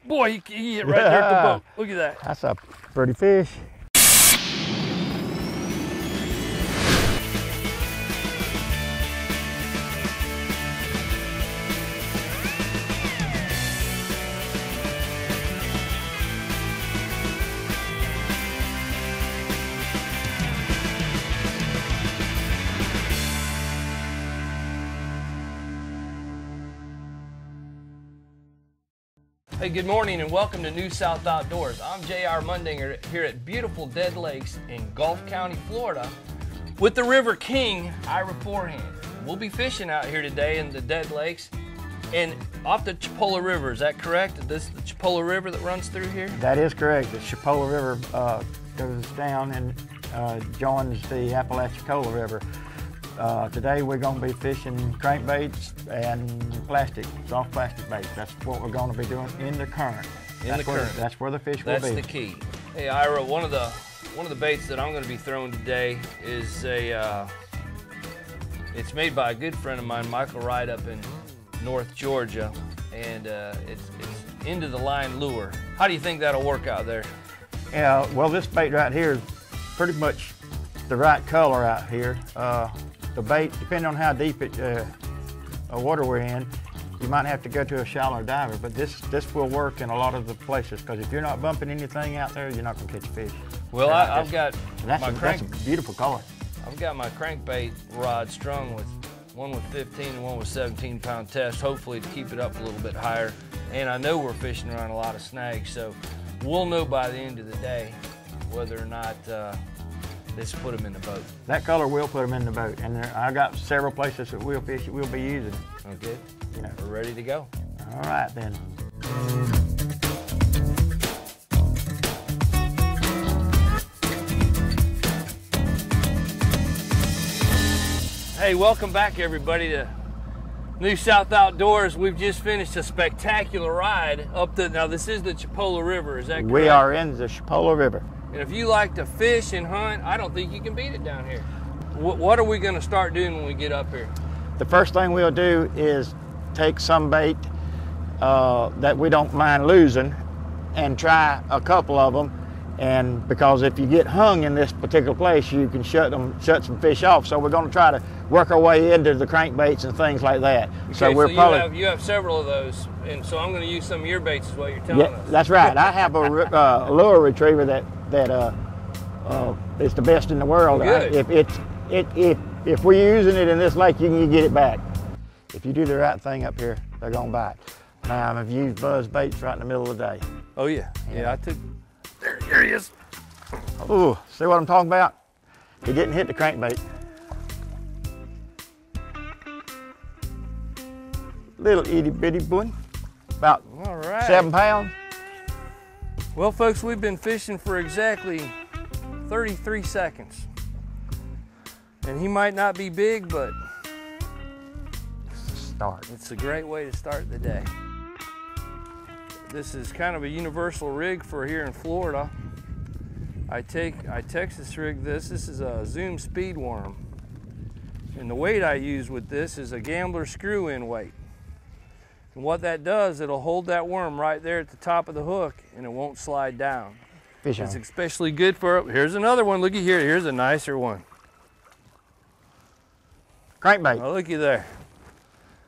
Boy, he hit right there at the boat. Look at that. That's a pretty fish. Hey, good morning and welcome to New South Outdoors. I'm J.R. Mundinger here at beautiful Dead Lakes in Gulf County, Florida with the River King, Ira Forehand. We'll be fishing out here today in the Dead Lakes and off the Chipola River. Is that correct? This is the Chipola River that runs through here? That is correct. The Chipola River goes down and joins the Apalachicola River. Today we're going to be fishing crankbaits and soft plastic baits. That's what we're going to be doing in the current. That's where the fish will be. That's the key. Hey Ira, one of the baits that I'm going to be throwing today is it's made by a good friend of mine, Michael Wright, up in North Georgia, and it's into the line lure. How do you think that'll work out there? Yeah, well, this bait right here is pretty much the right color out here. The bait, depending on how deep water we're in, you might have to go to a shallower diver, but this will work in a lot of the places, because if you're not bumping anything out there, you're not going to catch fish. Well, I've got that's a beautiful color. I've got my crankbait rod strung with one with 15 and one with 17-pound test, hopefully to keep it up a little bit higher. And I know we're fishing around a lot of snags, so we'll know by the end of the day whether or not let's put them in the boat. That color will put them in the boat, and I got several places that we'll fish. We'll be using it. Okay, we're ready to go. All right then. Hey, welcome back everybody to New South Outdoors. We've just finished a spectacular ride up the. Now this is the Chipola River. Is that correct? We are in the Chipola River. And if you like to fish and hunt, I don't think you can beat it down here. What are we going to start doing when we get up here? The first thing we'll do is take some bait that we don't mind losing and try a couple of them. And because if you get hung in this particular place, you can shut some fish off. So we're going to try to work our way into the crankbaits and things like that. Okay, so you have several of those, and so I'm going to use some of your baits is what you're telling us. That's right. I have a lure retriever that is the best in the world. If we're using it in this lake, you can get it back. If you do the right thing up here, they're going to bite. Now I've used buzz baits right in the middle of the day. Oh yeah, yeah. I took. There he is. Ooh, see what I'm talking about? He didn't hit the crankbait. Little itty bitty one, about 7 pounds. Well, folks, we've been fishing for exactly 33 seconds. And he might not be big, but it's a great way to start the day. This is kind of a universal rig for here in Florida. I Texas rig this. This is a Zoom speed worm. And the weight I use with this is a Gambler screw-in weight. And what that does, it'll hold that worm right there at the top of the hook and it won't slide down. Fish it's especially good for, here's another one, looky here, here's a nicer one. Crankbait. Oh, looky there.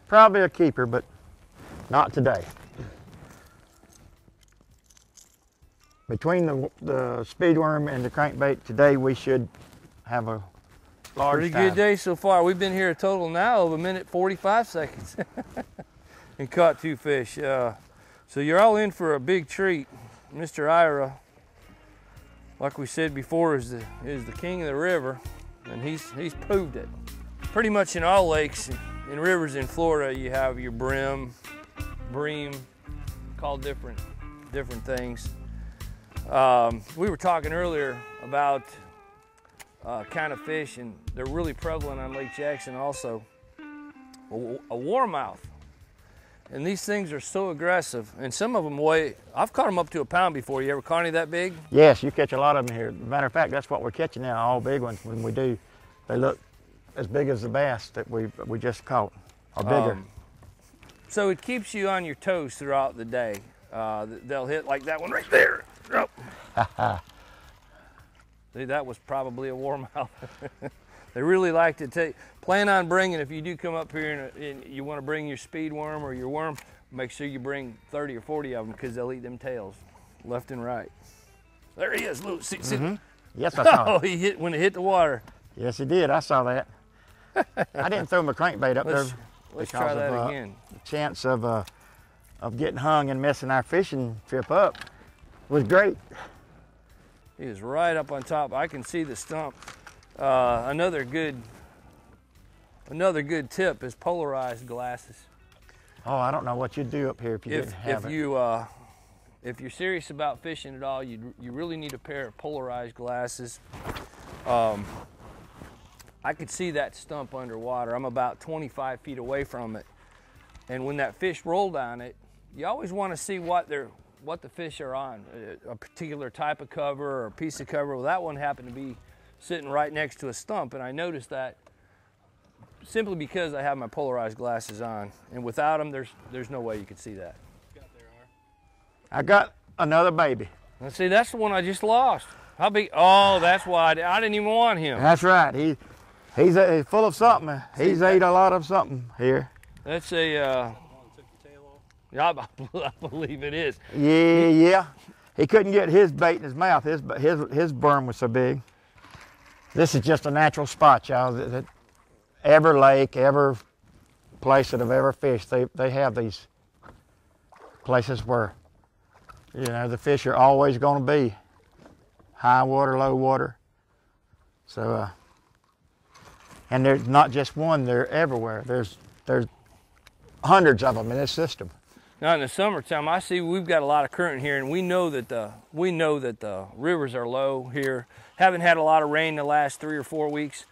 Probably a keeper, but not today. Between the speed worm and the crankbait today, we should have a large Pretty good day so far. We've been here a total now of 1:45 seconds and caught 2 fish. So you're all in for a big treat. Mr. Ira, like we said before, is the king of the river, and he's proved it. Pretty much in all lakes and rivers in Florida, you have your bream, called different things. We were talking earlier about kind of fish, and they're really prevalent on Lake Jackson also. A warmouth. And these things are so aggressive, and some of them weigh, I've caught them up to a pound before. You ever caught any that big? Yes, you catch a lot of them here. Matter of fact, that's what we're catching now, all big ones. When we do, they look as big as the bass that we just caught, or bigger. So it keeps you on your toes throughout the day. they'll hit like that one right there. Oh. See, that was probably a warmouth. They really like to plan on bringing, if you do come up here and you want to bring your speed worm or your worm, make sure you bring 30 or 40 of them because they'll eat them tails left and right. There he is, Lou. See. Yes, I saw Oh, he hit when it hit the water. Yes, he did. I saw that. I didn't throw my crankbait up there. Let's try that again. The chance of getting hung and messing our fishing trip up was great. He is right up on top. I can see the stump. Another good tip is polarized glasses. Oh, I don't know what you'd do up here if you didn't have it. If you're serious about fishing at all, you really need a pair of polarized glasses. I could see that stump underwater. I'm about 25 feet away from it. And when that fish rolled on it, you always want to see what the fish are on, a particular type of cover or a piece of cover. Well, that one happened to be sitting right next to a stump, and I noticed that simply because I have my polarized glasses on. And without them, there's no way you could see that. I got another baby. Let's see, that's the one I just lost. How big? Oh, that's why I didn't even want him. That's right. He's full of something. He's ate a lot of something here. That's a. Yeah, I believe it is. Yeah. He couldn't get his bait in his mouth. His berm was so big. This is just a natural spot, y'all. Every lake, every place that I've ever fished, they have these places where, you know, the fish are always going to be high water, low water. So, and there's not just one; they're everywhere. There's hundreds of them in this system. Now in the summertime, I see we've got a lot of current here, and we know that the rivers are low here. Haven't had a lot of rain the last 3 or 4 weeks.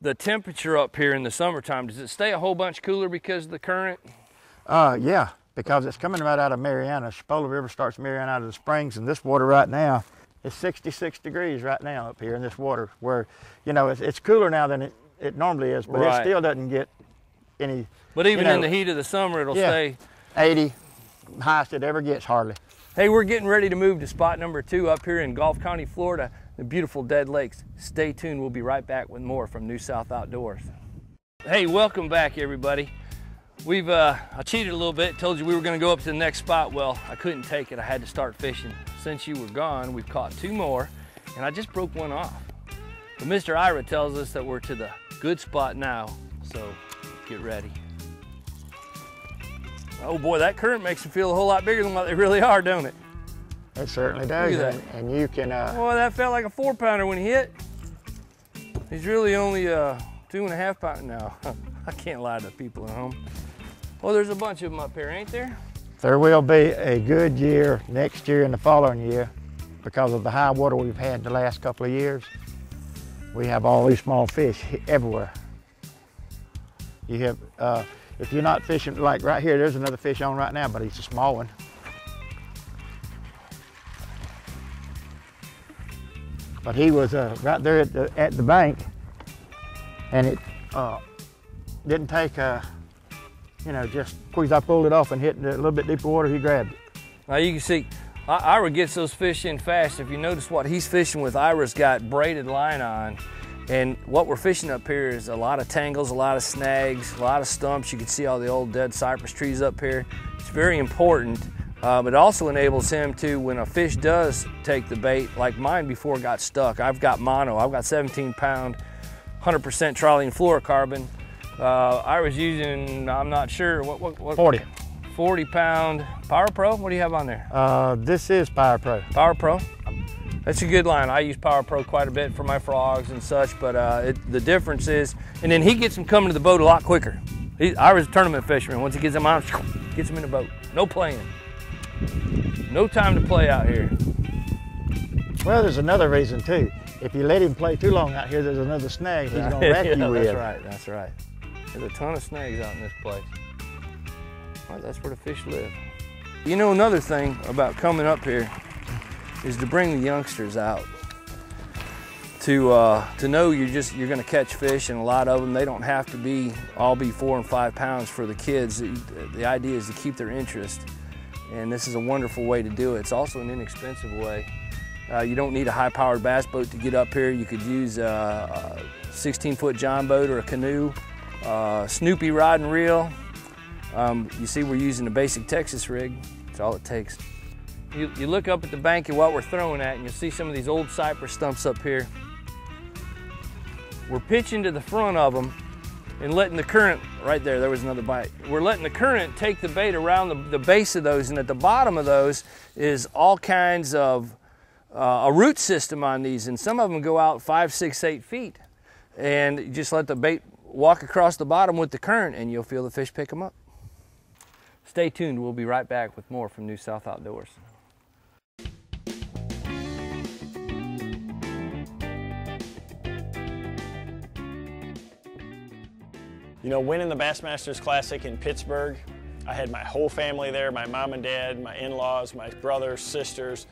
The temperature up here in the summertime, does it stay a whole bunch cooler because of the current? Yeah, because it's coming right out of Mariana. Chipola River starts Mariana out of the springs, and this water right now is 66 degrees right now up here in this water, where, you know, it's cooler now than it normally is, but right. It still doesn't get any. But even in the heat of the summer, it'll stay 80, highest it ever gets hardly. Hey, we're getting ready to move to spot number 2 up here in Gulf County, Florida, the beautiful Dead Lakes. Stay tuned, we'll be right back with more from New South Outdoors. Hey, welcome back everybody. I cheated a little bit, told you we were gonna go up to the next spot. Well, I couldn't take it, I had to start fishing. Since you were gone, we've caught 2 more, and I just broke one off. But Mr. Ira tells us that we're to the good spot now, so get ready. Oh boy, that current makes them feel a whole lot bigger than what they really are, don't it? It certainly does. Look at that. And you can. Boy, that felt like a 4-pounder when he hit. He's really only 2.5 pounds now. I can't lie to people at home. Well, there's a bunch of them up here, ain't there? There will be a good year next year and the following year because of the high water we've had the last couple of years. We have all these small fish everywhere. You have, if you're not fishing, like right here, there's another fish on right now, but he's a small one. But he was right there at the bank, and it didn't take, you know, just quick as I pulled it off and hit a little bit deeper water, he grabbed it. Now you can see, Ira gets those fish in fast. If you notice what he's fishing with, Ira's got braided line on. And what we're fishing up here is a lot of tangles, a lot of snags, a lot of stumps. You can see all the old dead cypress trees up here. It's very important. It also enables him to, when a fish does take the bait, like mine before got stuck, I've got mono, I've got 17-pound, 100% trilene fluorocarbon. I was using, I'm not sure, what 40. 40-pound Power Pro? What do you have on there? This is Power Pro. Power Pro? That's a good line. I use Power Pro quite a bit for my frogs and such, but the difference is, and then he gets them coming to the boat a lot quicker. I was a tournament fisherman. Once he gets them out, gets them in the boat. No playing. No time to play out here. Well, there's another reason too. If you let him play too long out here, there's another snag he's gonna wreck you with. That's right, that's right. There's a ton of snags out in this place. Well, that's where the fish live. You know, another thing about coming up here is to bring the youngsters out. To know you're going to catch fish, and a lot of them, they don't have to all be 4 and 5 pounds for the kids. The idea is to keep their interest. And this is a wonderful way to do it. It's also an inexpensive way. You don't need a high-powered bass boat to get up here. You could use a 16-foot John boat or a canoe, Snoopy rod and reel. You see we're using a basic Texas rig. That's all it takes. You look up at the bank of what we're throwing at, and you'll see some of these old cypress stumps up here. We're pitching to the front of them and letting the current, right there was another bite. We're letting the current take the bait around the base of those, and at the bottom of those is all kinds of a root system on these, and some of them go out 5, 6, 8 feet. And you just let the bait walk across the bottom with the current, and you'll feel the fish pick them up. Stay tuned, we'll be right back with more from New South Outdoors. You know, winning the Bassmasters Classic in Pittsburgh, I had my whole family there, my mom and dad, my in-laws, my brothers, sisters,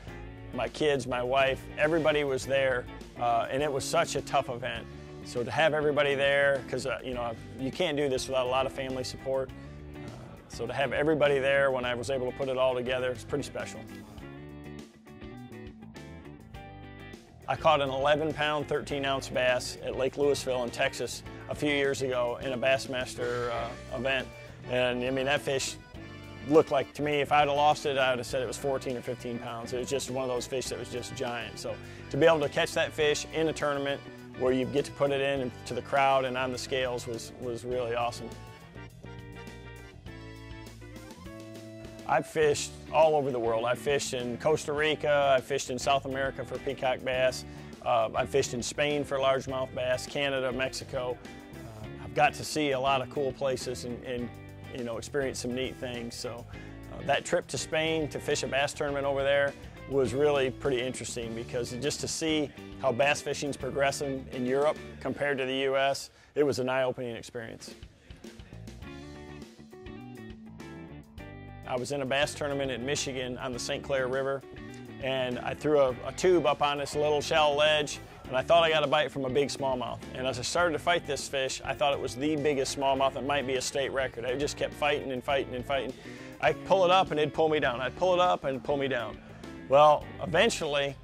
my kids, my wife, everybody was there, and it was such a tough event. So to have everybody there, because you know, you can't do this without a lot of family support, so to have everybody there when I was able to put it all together, it's pretty special. I caught an 11-pound, 13-ounce bass at Lake Lewisville in Texas a few years ago in a Bassmaster event. And I mean, that fish looked like, to me, if I'd have lost it, I would have said it was 14 or 15 pounds. It was just one of those fish that was just giant. So to be able to catch that fish in a tournament where you get to put it in to the crowd and on the scales was really awesome. I've fished all over the world. I've fished in Costa Rica, I've fished in South America for peacock bass, I've fished in Spain for largemouth bass, Canada, Mexico. I've got to see a lot of cool places and you know, experience some neat things. So that trip to Spain to fish a bass tournament over there was really pretty interesting, because just to see how bass fishing's progressing in Europe compared to the US, it was an eye-opening experience. I was in a bass tournament in Michigan on the St. Clair River, and I threw a tube up on this little shallow ledge, and I thought I got a bite from a big smallmouth. And as I started to fight this fish, I thought it was the biggest smallmouth. It might be a state record. I just kept fighting and fighting and fighting. I'd pull it up and it'd pull me down. I'd pull it up and pull me down. Well, eventually,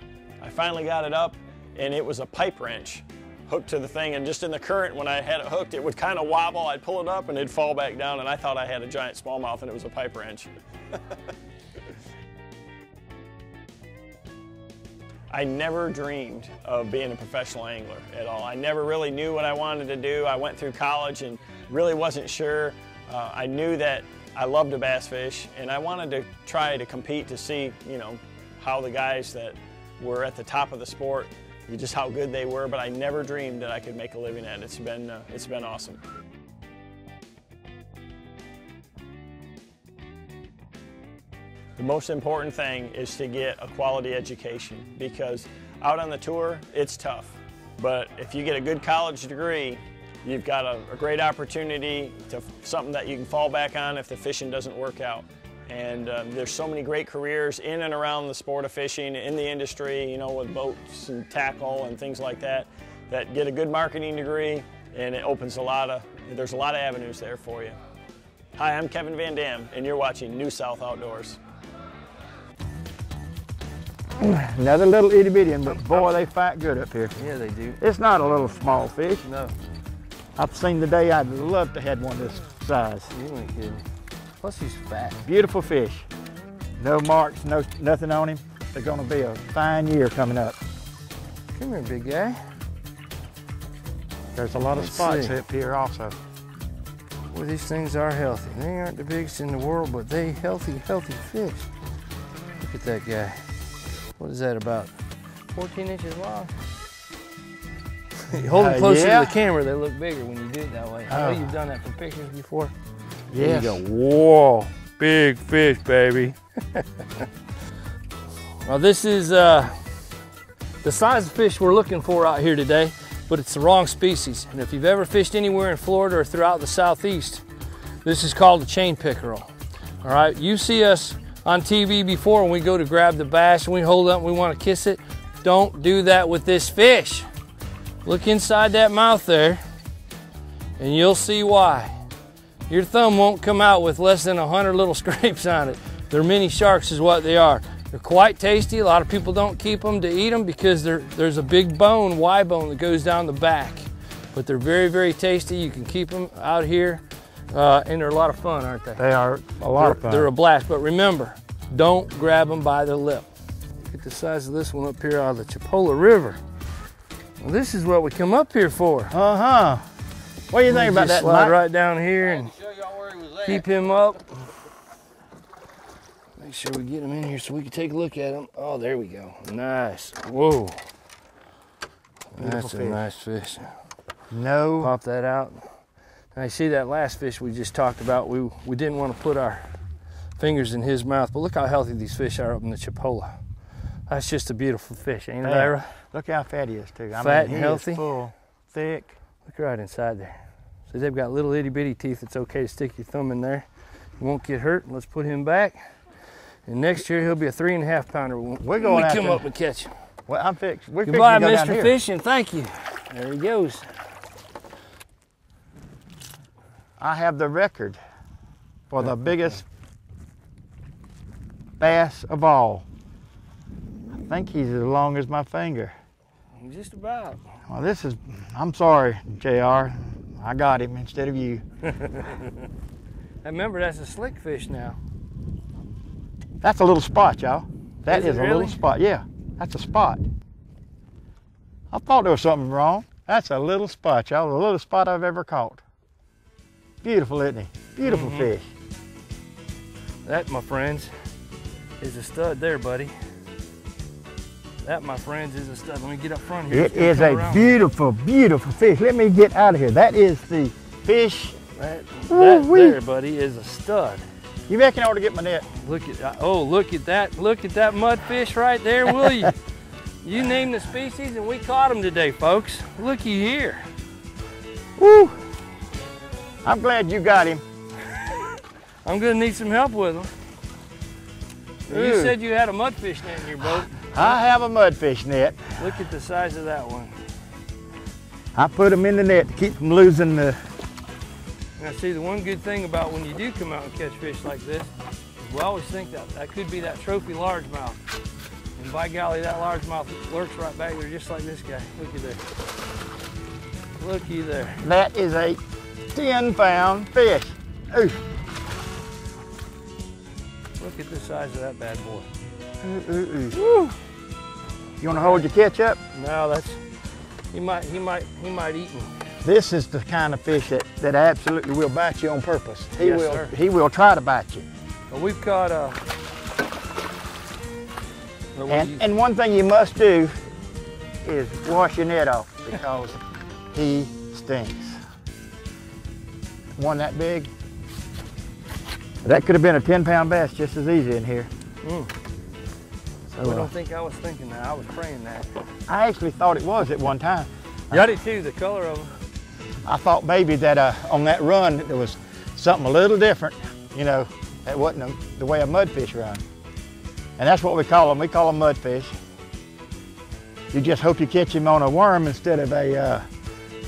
I finally got it up, and it was a pipe wrench hooked to the thing, and just in the current, when I had it hooked, it would kind of wobble. I'd pull it up and it'd fall back down, and I thought I had a giant smallmouth, and it was a pipe wrench. I never dreamed of being a professional angler at all. I never really knew what I wanted to do. I went through college and really wasn't sure. I knew that I loved to bass fish, and I wanted to try to compete to see, you know, how the guys that were at the top of the sport, just how good they were, but I never dreamed that I could make a living at it. It's been awesome. The most important thing is to get a quality education, because out on the tour, it's tough. But if you get a good college degree, you've got a great opportunity to something that you can fall back on if the fishing doesn't work out. And there's so many great careers in and around the sport of fishing, in the industry, you know, with boats and tackle and things like that, that get a good marketing degree, and it opens there's a lot of avenues there for you. Hi, I'm Kevin Van Dam, and you're watching New South Outdoors. Another little itty bitty one, but boy, they fight good up here. Yeah, they do. It's not a little small fish. No. I've seen the day I'd love to have one this size. You ain't kidding. Plus he's fat. Beautiful fish. No marks, nothing on him. They're gonna be a fine year coming up. Come here, big guy. There's a lot of spots up here also. Well, these things are healthy. They aren't the biggest in the world, but they healthy fish. Look at that guy. What is that, about 14 inches long? You hold them closer to the camera, they look bigger when you do it that way. I know you've done that for pictures before. Yes. There you go. Whoa, big fish, baby. Well, this is the size of fish we're looking for out here today, but it's the wrong species. And if you've ever fished anywhere in Florida or throughout the Southeast, this is called a chain pickerel. All right, you see us on TV before when we go to grab the bass and we hold up and we want to kiss it. Don't do that with this fish. Look inside that mouth there and you'll see why. Your thumb won't come out with less than 100 little scrapes on it. They're mini sharks is what they are. They're quite tasty. A lot of people don't keep them to eat them because there's a big bone, Y bone, that goes down the back. But they're very, very tasty. You can keep them out here, and they're a lot of fun, aren't they? They are a lot of fun. They're a blast, but remember, don't grab them by the lip. Look at the size of this one up here out of the Chipola River. Well, this is what we come up here for. Uh-huh. What do you think about that, slide Mike? right down here and keep him up. Make sure we get him in here so we can take a look at him. Oh, there we go. Nice. Whoa. That's a nice fish. No. Pop that out. Now you see that last fish we just talked about, we didn't want to put our fingers in his mouth, but look how healthy these fish are up in the Chipola. That's just a beautiful fish, ain't it, Ira? Look how fat he is too. Fat and healthy. Full, thick. Look right inside there. So they've got little itty bitty teeth. It's okay to stick your thumb in there. You won't get hurt. Let's put him back. And next year he'll be a 3.5 pounder when we come up and catch him. Well, I'm fixed. Goodbye, Mr. Fishing. Thank you. There he goes. I have the record for the biggest bass of all. I think he's as long as my finger. Just about. Well, this is, I'm sorry, JR. I got him instead of you. Remember, that's a slick fish now. That's a little spot, y'all. That is a really? little spot. Yeah, that's a spot. I thought there was something wrong. That's a little spot, y'all. The littlest spot I've ever caught. Beautiful, isn't he? Beautiful fish. That, my friends, is a stud there, buddy. That, my friends, is a stud. Let me get up front here. It is a beautiful, beautiful fish. Let me get out of here. That is the fish. That there, buddy, is a stud. You reckon I ought to get my net? Look at, oh, look at that. Look at that mudfish right there, will you? You name the species and we caught them today, folks. Looky here. Woo! I'm glad you got him. I'm gonna need some help with him. You said you had a mudfish net in your boat. I have a mudfish net. Look at the size of that one. I put them in the net to keep from losing the... Now see, the one good thing about when you do come out and catch fish like this, we always think that could be that trophy largemouth. And by golly, that largemouth lurks right back there just like this guy. Looky there. Looky there. That is a 10-pound fish. Ooh. Look at the size of that bad boy. Ooh, ooh, ooh. Woo. You want to hold your catch up? No, that's, he might eat me. This is the kind of fish that absolutely will bite you on purpose. Yes, He will try to bite you. Well, we've caught and one thing you must do is wash your net off because he stinks. One that big. That could have been a 10-pound bass just as easy in here. So I don't think I was thinking that. I was praying that. I actually thought it was at one time. Yeah, I did too, the color of them. I thought maybe that on that run there was something a little different, you know, that wasn't the way a mudfish run. And that's what we call them. We call them mudfish. You just hope you catch him on a worm instead of a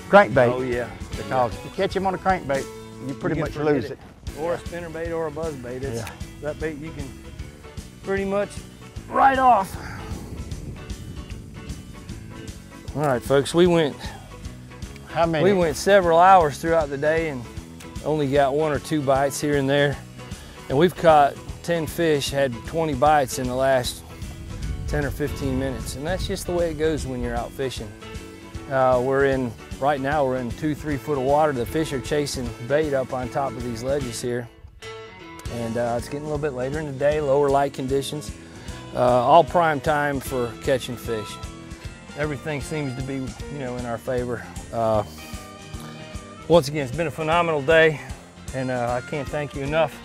crankbait. Oh yeah. Because if you catch him on a crankbait, you pretty much lose it. Or a spinnerbait or a buzzbait. That bait you can pretty much write off. All right, folks, we went How many? We went several hours throughout the day and only got 1 or 2 bites here and there. And we've caught 10 fish, had 20 bites in the last 10 or 15 minutes. And that's just the way it goes when you're out fishing. Right now we're in 2-3 foot of water. The fish are chasing bait up on top of these ledges here. And it's getting a little bit later in the day, lower light conditions. All prime time for catching fish. Everything seems to be, you know, in our favor. Once again, it's been a phenomenal day, and I can't thank you enough,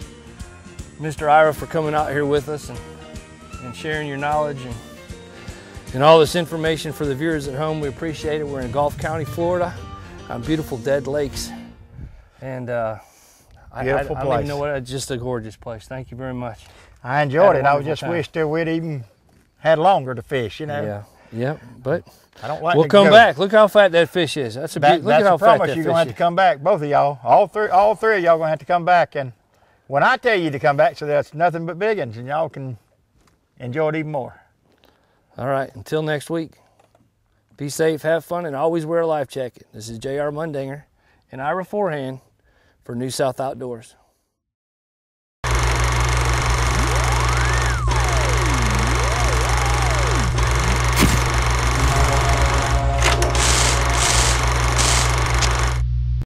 Mr. Ira, for coming out here with us and sharing your knowledge and all this information for the viewers at home. We appreciate it. We're in Gulf County, Florida, on beautiful Dead Lakes, and I don't even know what. Just a gorgeous place. Thank you very much. I enjoyed it. I just wish that we'd even had longer to fish, you know. Yeah. Yep, but I don't like we'll to come go. back. Look how fat that fish is. That's a look at how fat that fish is. You're gonna have to come back, both of y'all. All three of y'all gonna have to come back and when I tell you to come back, so that's nothing but big ones, and y'all can enjoy it even more. All right, until next week, be safe, have fun, and always wear a life jacket. This is J.R. Mundinger and Ira Forehand for New South Outdoors.